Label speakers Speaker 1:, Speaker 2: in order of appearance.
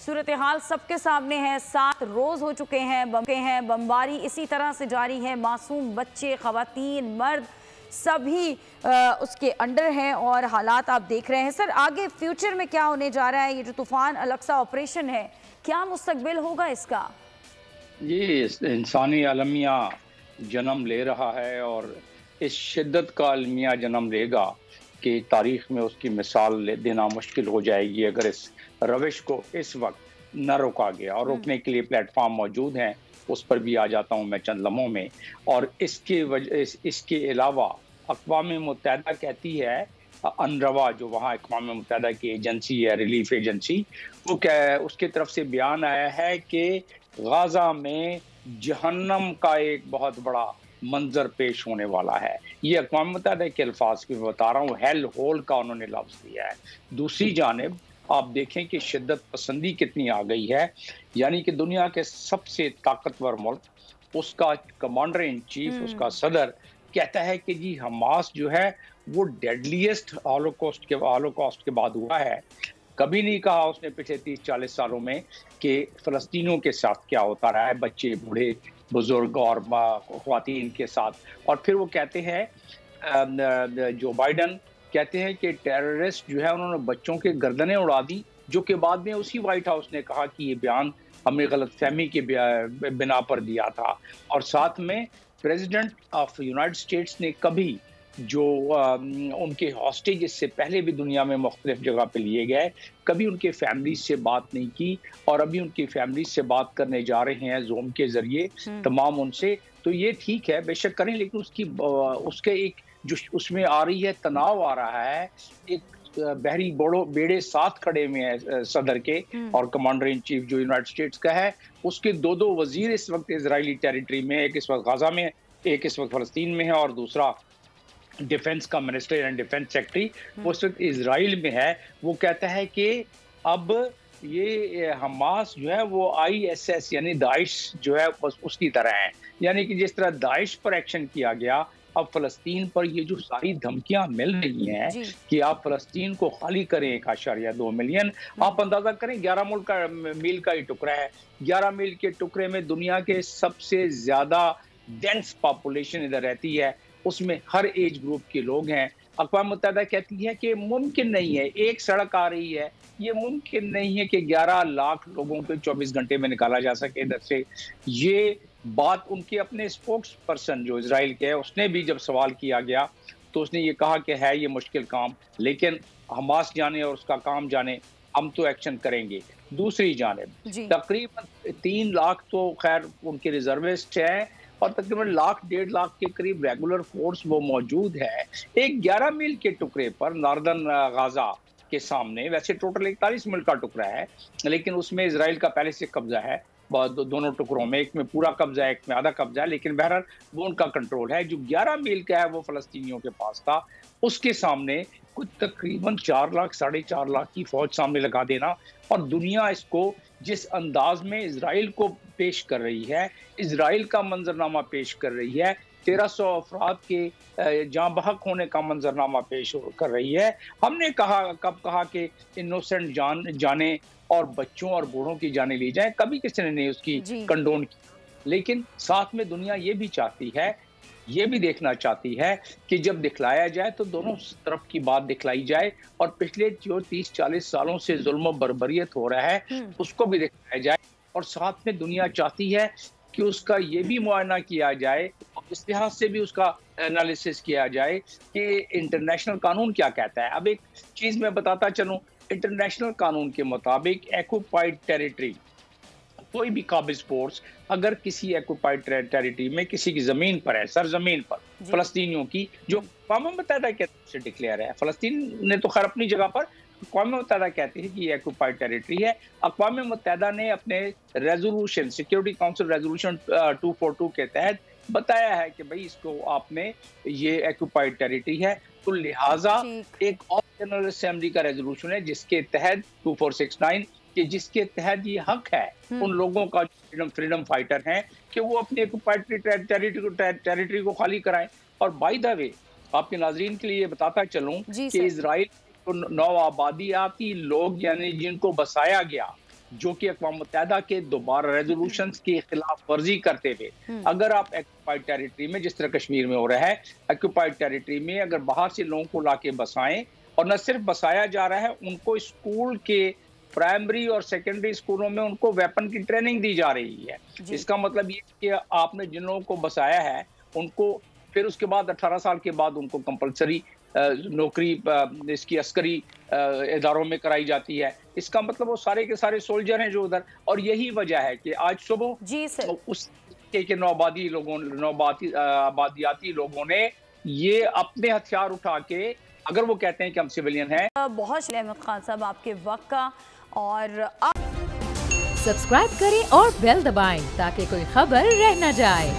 Speaker 1: सूरत-ए-हाल सबके सामने है। 7 रोज़ हो चुके हैं, बमबारी इसी तरह से जारी है। मासूम बच्चे, ख़वातीन, मर्द सभी उसके अंडर हैं और हालात आप देख रहे हैं। सर, आगे फ्यूचर में क्या होने जा रहा है? ये जो तूफ़ान अलक्सा ऑपरेशन है, क्या मुस्तकबिल होगा इसका?
Speaker 2: ये इंसानी अलमिया जन्म ले रहा है और इस शिद्दत का अलमिया जन्म लेगा कि तारीख़ में उसकी मिसाल देना मुश्किल हो जाएगी अगर इस रविश को इस वक्त न रोका गया। और रोकने के लिए प्लेटफॉर्म मौजूद हैं, उस पर भी आ जाता हूँ मैं चंद लम्हों में। और इसके अलावा अक़वाम मुत्तहिदा कहती है, अनरवा जो वहाँ अक़वाम मुत्तहिदा की एजेंसी है, रिलीफ एजेंसी, वो उसकी तरफ से बयान आया है कि गाज़ा में जहन्नम का एक बहुत बड़ा मंजर पेश होने वाला है। ये अक़वाम मुत्तहिदा के अल्फाज की बता रहा हूँ, हेल होल का उन्होंने लफ्ज़ दिया है। दूसरी जानिब आप देखें कि शिद्दत पसंदी कितनी आ गई है, यानी कि दुनिया के सबसे ताकतवर मुल्क, उसका कमांडर इन चीफ, उसका सदर कहता है कि जी हमास जो है वो डेडलीस्ट हॉलोकॉस्ट के बाद हुआ है। कभी नहीं कहा उसने पिछले 30-40 सालों में कि फ़लस्तीनियों के साथ क्या होता रहा है, बच्चे, बूढ़े, बुजुर्ग और ख़वातीन के साथ। और फिर वो कहते हैं, जो बाइडन कहते हैं कि टेररिस्ट जो है उन्होंने बच्चों के गर्दनें उड़ा दी, जो कि बाद में उसी वाइट हाउस ने कहा कि ये बयान हमने गलतफहमी के बिना पर दिया था। और साथ में प्रेसिडेंट ऑफ यूनाइटेड स्टेट्स ने कभी जो उनके हॉस्टेज इससे पहले भी दुनिया में मुख्तलिफ जगह पे लिए गए, कभी उनके फैमिली से बात नहीं की। और अभी उनकी फैमिली से बात करने जा रहे हैं जूम के जरिए तमाम उनसे। तो ये ठीक है, बेशक करें, लेकिन उसके एक जो उसमें आ रही है, तनाव आ रहा है, एक बहरी बेड़े साथ खड़े में है सदर के और कमांडर इन चीफ जो यूनाइटेड स्टेट्स का है, उसके दो वजीर इस वक्त इजरायली टेरिटरी में, एक इस वक्त गाजा में, एक इस वक्त फलस्तीन में है, और दूसरा डिफेंस का मिनिस्टर एंड डिफेंस सेक्रेटरी वो इस वक्त इजराइल में है। वो कहता है कि अब ये हमास जो है वो ISS यानी दाइश जो है उसकी तरह है, यानी कि जिस तरह दाइश पर एक्शन किया गया, अब फ़लस्तीन पर ये जो सारी धमकियां मिल रही हैं कि आप फ़लस्तीन को खाली करें 1.2 मिलियन, आप अंदाज़ा करें 11 मील का ही टुकड़ा है। 11 मील के टुकड़े में दुनिया के सबसे ज़्यादा डेंस पॉपुलेशन इधर रहती है, उसमें हर एज ग्रुप के लोग हैं। अक़वाम मुत्तहिदा कहती है कि मुमकिन नहीं है, एक सड़क आ रही है, ये मुमकिन नहीं है कि 11 लाख लोगों को 24 घंटे में निकाला जा सके इधर से। ये बात उनके अपने स्पोक्स पर्सन जो इजराइल के है, उसने भी जब सवाल किया गया तो उसने ये कहा कि है ये मुश्किल काम, लेकिन हमास जाने और उसका काम जाने, हम तो एक्शन करेंगे। दूसरी जानिब तकरीबन 3 लाख तो खैर उनके रिजर्विस्ट हैं और तकरीबन 1.5 लाख के करीब रेगुलर फोर्स वो मौजूद है एक 11 मील के टुकड़े पर, नॉर्दर्न गाजा के सामने। वैसे टोटल 41 मील का टुकड़ा है, लेकिन उसमें इजराइल का पहले से कब्जा है दोनों टुकड़ों में, एक में पूरा कब्जा है, एक में आधा कब्जा है, लेकिन बहरहाल वो उनका कंट्रोल है। जो 11 मील का है वो फ़लस्तीनियों के पास था, उसके सामने कुछ तकरीबन 4 लाख 4.5 लाख की फौज सामने लगा देना, और दुनिया इसको जिस अंदाज में इजराइल को पेश कर रही है, इजराइल का मंजरनामा पेश कर रही है, 1300 अफराद के जाँ बहक होने का मंजरनामा पेश कर रही है। हमने कब कहा कि इनोसेंट जाने और बच्चों और बूढ़ों की जाने ली जाए, कभी किसी ने नहीं उसकी कंडोन की। लेकिन साथ में दुनिया ये भी चाहती है, ये भी देखना चाहती है कि जब दिखलाया जाए तो दोनों तरफ की बात दिखलाई जाए, और पिछले जो 30-40 सालों से जुल्म बर्बरियत हो रहा है उसको भी दिखलाया जाए। और साथ में दुनिया चाहती है कि उसका ये भी मुआयना किया जाए, इस लिहाज से भी उसका एनालिसिस किया जाए कि इंटरनेशनल कानून क्या कहता है। अब एक चीज़ मैं बताता चलूँ, इंटरनेशनल कानून के मुताबिक एक्यूपाइड टेरिटरी, कोई भी काबिज फोर्स अगर किसी एक्यूपाइड टेरिटरी में किसी की ज़मीन पर है, सरजमीन पर फ़लस्तीनियों की, जो अक़वाम मुत्तहिदा के तरफ से डिक्लेयर है, फ़लस्तीन ने तो खैर अपनी जगह पर, अक़वाम मुत्तहिदा कहती है कि ये एक्यूपाइड टेरिटरी है। अक़वाम मुत्तहिदा ने अपने रेजोल्यूशन, सिक्योरिटी काउंसिल रेजोल्यूशन 242 के तहत बताया है कि भाई इसको आपने, ये एक्यूपाइड टेरिटरी है, तो लिहाजा एक और जनरल असेंबली का रेजोल्यूशन है जिसके तहत 2469 कि जिसके तहत ये हक है उन लोगों का फ्रीडम फाइटर हैं कि वो अपने एक्यूपाइड टेरिटरी को खाली कराएं। और बाय द वे आपके नाजरीन के लिए बताता चलूं कि इजराइल तो नौ आबादियाती लोग यानी जिनको बसाया गया جو کہ اقوام متحدہ کے دوبارہ ریزولوشنز کی خلاف ورزی کرتے ہوئے اگر آپ ایکوپائڈ ٹیریٹری میں، جس طرح کشمیر میں ہو رہا ہے، ایکوپائڈ ٹیریٹری میں اگر باہر سے لوگوں کو لا کے بسائیں، اور نہ صرف بسایا جا رہا ہے، ان کو اسکول کے پرائمری اور سیکنڈری اسکولوں میں ان کو ویپن کی ٹریننگ دی جا رہی ہے۔ اس کا مطلب یہ کہ آپ نے جن لوگوں کو بسایا ہے ان کو پھر اس کے بعد 18 سال کے بعد ان کو کمپلسری نوکری اس کی عسکری اداروں میں کرائی جاتی ہے۔ اس کا مطلب وہ سارے کے سارے سولجر ہیں جو ادھر، اور یہی وجہ ہے کہ آج صبح اس کے آبادیاتی لوگوں نے یہ اپنے ہتھیار اٹھا کے، اگر وہ کہتے ہیں کہ ہم سیویلین ہیں۔
Speaker 1: بہت شکریہ احمد خان صاحب آپ کے وقت کا، اور
Speaker 3: سبسکرائب کریں اور بیل دبائیں تاکہ کوئی خبر رہ نہ جائے۔